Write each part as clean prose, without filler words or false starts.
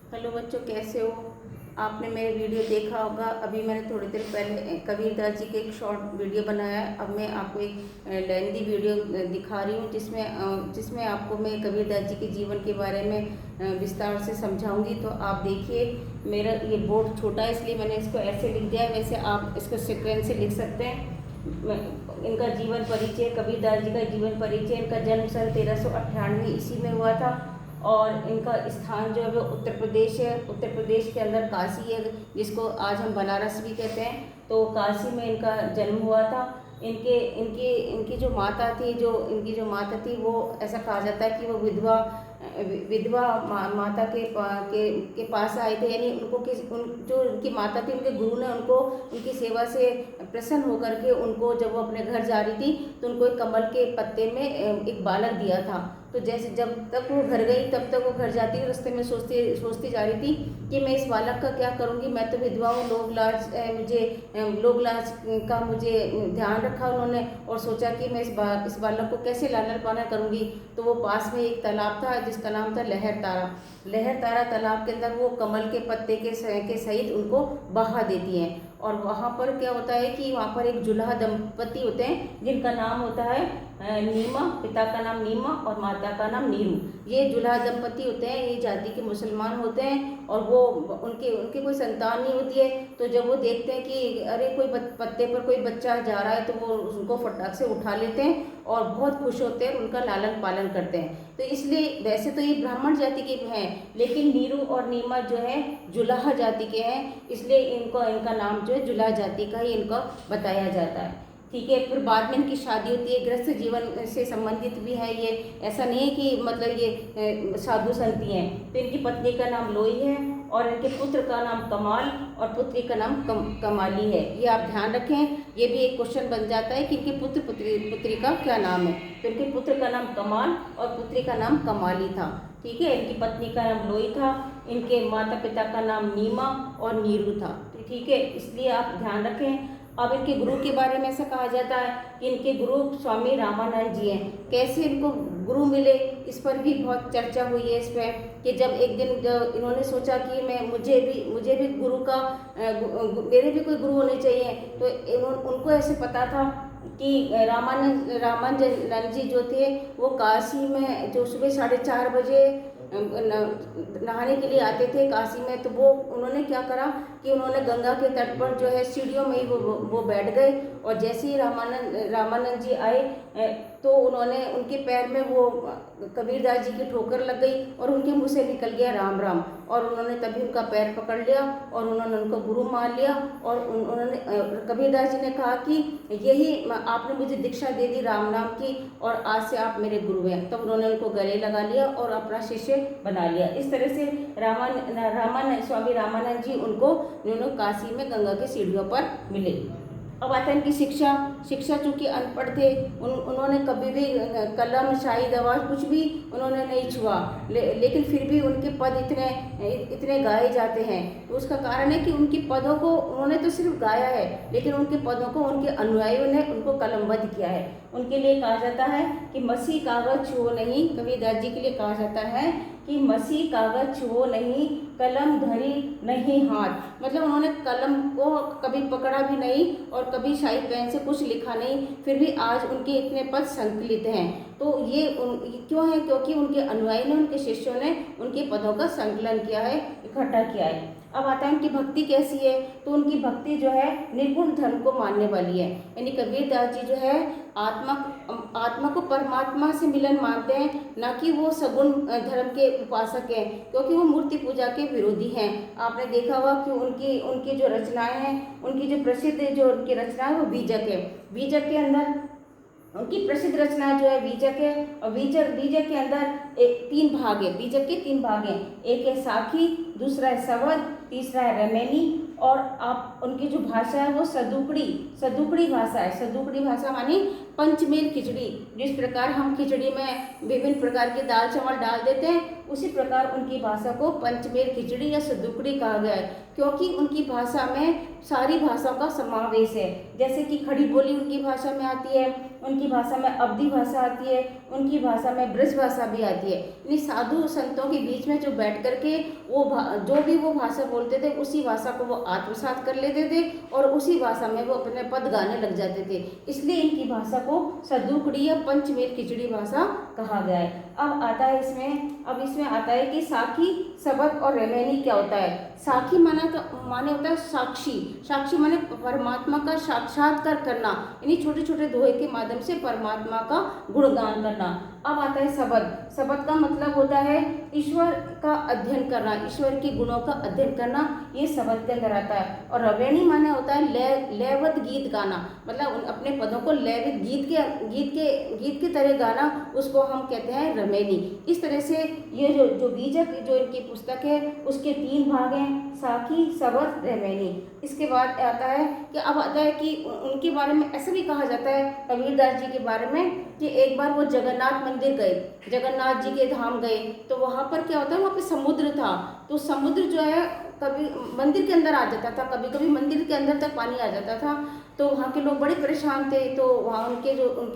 Hello बच्चों, कैसे हो। आपने मेरे वीडियो देखा होगा। अभी मैंने थोड़ी देर पहले कबीरदास जी के एक शॉर्ट वीडियो बनाया है। अब मैं आपको एक लेंदी वीडियो दिखा रही हूँ जिसमें आपको मैं कबीरदास जी के जीवन के बारे में विस्तार से समझाऊंगी। तो आप देखिए, मेरा ये बोर्ड छोटा है इसलिए मैंने इसको ऐसे लिख दिया है। वैसे आप इसको सीक्वेंस से लिख सकते हैं। इनका जीवन परिचय, कबीरदास जी का जीवन परिचय। इनका जन्म सन 1398 ईस्वी में हुआ था और इनका स्थान जो है वो उत्तर प्रदेश है। उत्तर प्रदेश के अंदर काशी है, जिसको आज हम बनारस भी कहते हैं। तो काशी में इनका जन्म हुआ था। इनके इनकी इनकी जो माता थी इनकी जो माता थी वो ऐसा कहा जाता है कि वो विधवा माता के पास आए थे। यानी उनको जो उनकी माता थी, उनके गुरु ने उनको उनकी सेवा से प्रसन्न होकर के उनको, जब वो अपने घर जा रही थी तो उनको एक कमल के पत्ते में एक बालक दिया था। तो जैसे जब तक वो घर गई तब तक वो घर जाती, रास्ते में सोचती जा रही थी कि मैं इस बालक का क्या करूँगी। मैं तो विधवा हूँ, लोग लाज का मुझे ध्यान रखा उन्होंने और सोचा कि मैं इस बालक को कैसे लालन पालन करूँगी। तो वो पास में एक तालाब था जिसका नाम था लहर तारा। लहर तारा तालाब के अंदर वो कमल के पत्ते के सहित उनको बहा देती हैं। और वहाँ पर क्या होता है कि वहाँ पर एक जुल्हा दंपति होते हैं जिनका नाम होता है नीमा। पिता का नाम नीमा और माता का नाम नीरू। ये जुल्हा दंपति होते हैं, ये जाति के मुसलमान होते हैं और वो उनके कोई संतान नहीं होती है। तो जब वो देखते हैं कि अरे कोई पत्ते पर कोई बच्चा जा रहा है तो वो उनको फटाक से उठा लेते हैं और बहुत खुश होते हैं, उनका लालन पालन करते हैं। तो इसलिए वैसे तो ये ब्राह्मण जाति के हैं, लेकिन नीरू और नीमा जो है जुलाहा जाति के हैं, इसलिए इनका नाम जो है जुलाहा जाति का ही इनका बताया जाता है। ठीक है। फिर बाद में इनकी शादी होती है। गृहस्थ जीवन से संबंधित भी है ये, ऐसा नहीं है कि मतलब ये साधु संती हैं। तो इनकी पत्नी का नाम लोई है और इनके पुत्र का नाम कमाल और पुत्री का नाम कमाली है। ये आप ध्यान रखें, ये भी एक क्वेश्चन बन जाता है कि इनके पुत्री का क्या नाम है। तो इनके पुत्र का नाम कमाल और पुत्री का नाम कमाली था। ठीक है। इनकी पत्नी का नाम लोई था, इनके माता पिता का नाम नीमा और नीरू था। ठीक है, इसलिए आप ध्यान रखें। अब इनके गुरु के बारे में ऐसा कहा जाता है कि इनके गुरु स्वामी रामानंद जी हैं। कैसे इनको गुरु मिले, इस पर भी बहुत चर्चा हुई है इस पर कि जब एक दिन इन्होंने सोचा कि मुझे भी गुरु का मेरे भी कोई गुरु होने चाहिए। तो उनको ऐसे पता था कि रामानंद जी जो थे वो काशी में जो सुबह 4:30 बजे नहाने के लिए आते थे काशी में। तो वो उन्होंने क्या करा कि उन्होंने गंगा के तट पर जो है सीढ़ियों में ही वो बैठ गए और जैसे ही रामानंद जी आए तो उनके पैर में वो कबीरदास जी की ठोकर लग गई और उनके मुंह से निकल गया राम राम। और उन्होंने तभी उनका पैर पकड़ लिया और उन्होंने उनको गुरु मान लिया। और उन्होंने कबीरदास जी ने कहा कि यही आपने मुझे दीक्षा दे दी राम नाम की और आज से आप मेरे गुरु हैं। तब उन्होंने उनको गले लगा लिया और अपना शिष्य बना लिया। इस तरह से स्वामी रामानंद जी उनको काशी में गंगा की सीढ़ियों पर मिले। अब आता है इनकी शिक्षा चूँकि अनपढ़ थे, उन्होंने कभी भी कलम शाही दवा कुछ भी उन्होंने नहीं छुआ, लेकिन फिर भी उनके पद इतने गाए जाते हैं। तो उसका कारण है कि उनके पदों को उन्होंने तो सिर्फ गाया है, लेकिन उनके पदों को उनके अनुयायियों ने उनको कलमबद्ध किया है। उनके लिए कहा जाता है कि मसी कागज छुओ नहीं। कबीरदास जी के लिए कहा जाता है कि मसी कागज छुओ नहीं, कलम धरी नहीं हाथ। मतलब उन्होंने कलम को कभी पकड़ा भी नहीं और कभी शाही पेन से कुछ लिखा नहीं, फिर भी आज उनके इतने पद संकलित हैं। तो ये क्यों है? क्योंकि उनके अनुयायी ने, उनके शिष्यों ने उनके पदों का संकलन किया है, इकट्ठा किया है। अब आता है उनकी भक्ति कैसी है। तो उनकी भक्ति जो है निर्गुण धर्म को मानने वाली है। यानी कबीरदास जी जो है आत्मा को परमात्मा से मिलन मानते हैं, ना कि वो सगुण धर्म के उपासक हैं, क्योंकि वो मूर्ति पूजा के विरोधी हैं। आपने देखा होगा कि उनकी जो रचनाएं हैं, उनकी जो प्रसिद्ध जो उनकी रचना है वो बीजक है। बीजक के अंदर उनकी प्रसिद्ध रचना जो है बीजक है। और बीजक के अंदर एक 3 भाग है। बीजक के 3 भाग हैं। एक है साखी, दूसरा है सवद, तीसरा है रमेनी। और आप उनकी जो भाषा है वो सदुकड़ी भाषा है। सदुकड़ी भाषा मानी पंचमेल खिचड़ी। जिस प्रकार हम खिचड़ी में विभिन्न प्रकार के दाल चावल डाल देते हैं, उसी प्रकार उनकी भाषा को पंचमेल खिचड़ी या सदुकड़ी कहा गया है, क्योंकि उनकी भाषा में सारी भाषाओं का समावेश है। जैसे कि खड़ी बोली उनकी भाषा में आती है, उनकी भाषा में अवधी भाषा आती है, उनकी भाषा में ब्रज भाषा भी आती है। यानी साधु संतों के बीच में जो बैठ करके वो जो भी वो भाषा बोलते थे उसी भाषा को वो आत्मसात कर लेते थे और उसी भाषा में वो अपने पद गाने लग जाते थे। इसलिए इनकी भाषा को सद्दुकड़ी या पंचमेल खिचड़ी भाषा कहा गया है। अब इसमें आता है कि साखी, सबद और रेमेनी क्या होता है। साखी माने होता है साक्षी। साक्षी माने परमात्मा का साक्षात्कार करना, यानी छोटे छोटे दोहे के माध्यम से परमात्मा का गुणगान करना। अब आता है सबद। सबद का मतलब होता है ईश्वर का अध्ययन करना, ईश्वर के गुणों का अध्ययन करना, ये सबद के अंदर आता है। और रवेणी माने होता है लयबद्ध गीत गाना, मतलब अपने पदों को लयबद्ध गीत के तरह गाना, उसको हम कहते हैं रवेणी। इस तरह से ये जो बीजक जो इनकी पुस्तक है उसके 3 भाग हैं, साखी, सबद, रवेणी। इसके बाद आता है कि उनके बारे में ऐसा भी कहा जाता है कबीरदास जी के बारे में कि एक बार वो जगन्नाथ मंदिर गए, जगन्नाथ जी के धाम गए, तो वहाँ पर क्या होता है, वहाँ पे समुद्र था। तो समुद्र जो है कभी मंदिर के अंदर आ जाता था, कभी कभी मंदिर के अंदर तक पानी आ जाता था। तो वहाँ के लोग बड़े परेशान थे। तो वहाँ उनके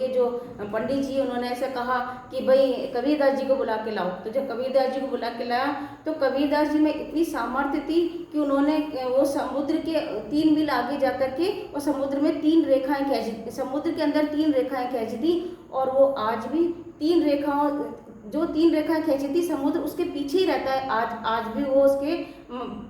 जो पंडित जी, उन्होंने ऐसा कहा कि भाई कबीरदास जी को बुला के लाओ। तो जब कबीरदास जी को बुला के लाया तो कबीरदास जी में इतनी सामर्थ्य थी कि उन्होंने वो समुद्र के 3 मील आगे जा कर के वो समुद्र में 3 रेखाएं खींची, समुद्र के अंदर 3 रेखाएं खींची थी। और वो आज भी 3 रेखाएं खींची थी, समुद्र उसके पीछे ही रहता है। आज भी वो उसके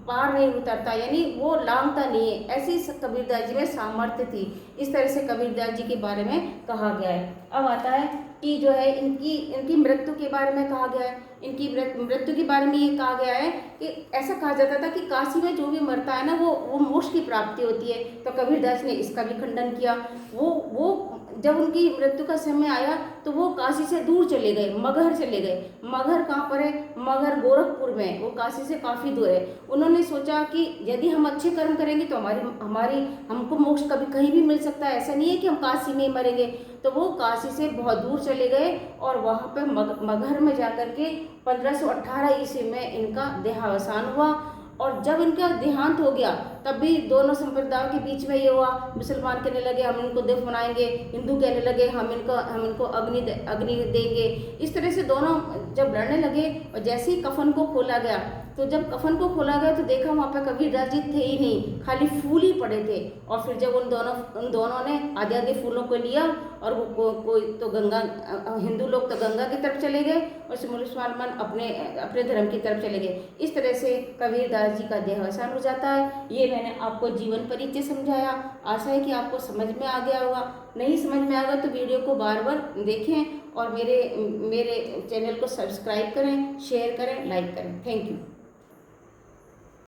पार नहीं उतरता, यानी वो लांघता नहीं है। ऐसी कबीरदास जी में सामर्थ्य थी। इस तरह से कबीरदास जी के बारे में कहा गया है। अब आता है कि जो है इनकी मृत्यु के बारे में कहा गया है। इनकी मृत्यु के बारे में ये कहा गया है कि ऐसा कहा जाता था कि काशी में जो भी मरता है ना वो मोक्ष की प्राप्ति होती है। तो कबीरदास ने इसका भी खंडन किया। वो जब उनकी मृत्यु का समय आया तो वो काशी से दूर चले गए, मगहर चले गए। मगहर कहाँ पर है? मगहर गोरखपुर में, वो काशी से काफ़ी दूर है। उन्होंने सोचा कि यदि हम अच्छे कर्म करेंगे तो हमको मोक्ष कभी कहीं भी मिल सकता है, ऐसा नहीं है कि हम काशी में ही मरेंगे। तो वो काशी से बहुत दूर चले गए और वहाँ पे मगहर में जाकर के 1518 ईस्वी में इनका देहावसान हुआ। और जब इनका देहांत हो गया तब भी दोनों संप्रदायों के बीच में ये हुआ। मुसलमान कहने लगे हम इनको देव बनाएंगे, हिंदू कहने लगे हम इनको अग्नि देंगे। इस तरह से दोनों जब लड़ने लगे और जैसे ही कफन को खोला गया तो जब कफन को खोला गया तो देखा वहाँ पर कबीरदास जी थे ही नहीं, खाली फूल ही पड़े थे। और फिर जब उन दोनों ने आधे आधे फूलों को लिया और वो कोई तो हिंदू लोग तो गंगा की तरफ चले गए और मुसलमान अपने धर्म की तरफ चले गए। इस तरह से कबीरदास जी का देहावसान हो जाता है। ये मैंने आपको जीवन परिचय समझाया। आशा है कि आपको समझ में आ गया होगा। नहीं समझ में आएगा तो वीडियो को बार बार देखें और मेरे चैनल को सब्सक्राइब करें, शेयर करें, लाइक करें। Thank you.